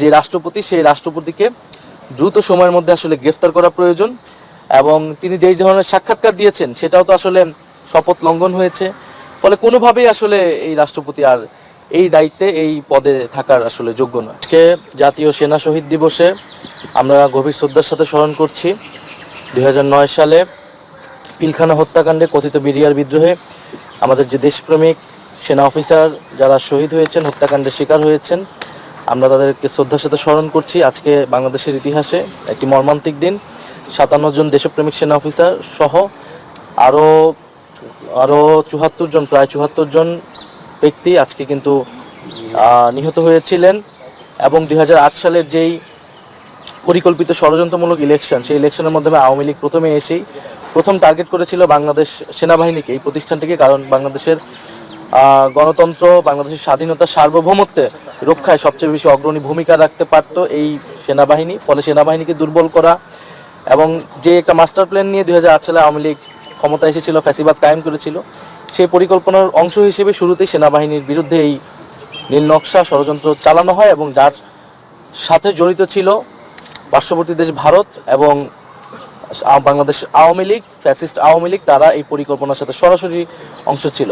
যে রাষ্ট্রপতি, সেই রাষ্ট্রপতিকে দ্রুত সময়ের মধ্যে আসলে গ্রেফতার করা প্রয়োজন। এবং তিনি যে ধরনের সাক্ষাৎকার দিয়েছেন সেটাও তো আসলে শপথ লঙ্ঘন হয়েছে। ফলে কোনোভাবেই আসলে এই রাষ্ট্রপতি আর এই দায়িত্বে, এই পদে থাকার আসলে যোগ্য নয়। আজকে জাতীয় সেনা শহীদ দিবসে আমরা গভীর শ্রদ্ধার সাথে স্মরণ করছি 2009 সালে পিলখানা হত্যাকাণ্ডে, কথিত বিডিআর বিদ্রোহে আমাদের যে দেশপ্রেমিক সেনা অফিসার যারা শহীদ হয়েছেন, হত্যাকাণ্ডের শিকার হয়েছেন, আমরা তাদেরকে শ্রদ্ধার সাথে স্মরণ করছি। আজকে বাংলাদেশের ইতিহাসে একটি মর্মান্তিক দিন। 57 জন দেশপ্রেমিক সেনা অফিসার সহ আরও 74 জন, প্রায় 74 জন ব্যক্তি আজকে কিন্তু নিহত হয়েছিলেন। এবং 2008 সালের যেই পরিকল্পিত ষড়যন্ত্রমূলক ইলেকশন, সেই ইলেকশনের মাধ্যমে আওয়ামী লীগ প্রথম টার্গেট করেছিল বাংলাদেশ সেনাবাহিনীকে, এই প্রতিষ্ঠানটিকে। কারণ বাংলাদেশের গণতন্ত্র, বাংলাদেশের স্বাধীনতা, সার্বভৌমত্বে রক্ষায় সবচেয়ে বেশি অগ্রণী ভূমিকা রাখতে পারত এই সেনাবাহিনী। ফলে সেনাবাহিনীকে দুর্বল করা এবং যে একটা মাস্টার প্ল্যান নিয়ে 2008 সালে আওয়ামী লীগ ক্ষমতা এসেছিল, ফ্যাসিবাদ কায়েম করেছিল, সেই পরিকল্পনার অংশ হিসেবে শুরুতেই সেনাবাহিনীর বিরুদ্ধে এই নীলনকশা ষড়যন্ত্র চালানো হয়। এবং যার সাথে জড়িত ছিল পার্শ্ববর্তী দেশ ভারত এবং বাংলাদেশ আওয়ামী লীগ, ফ্যাসিস্ট আওয়ামী লীগ, তারা এই পরিকল্পনার সাথে সরাসরি অংশ ছিল।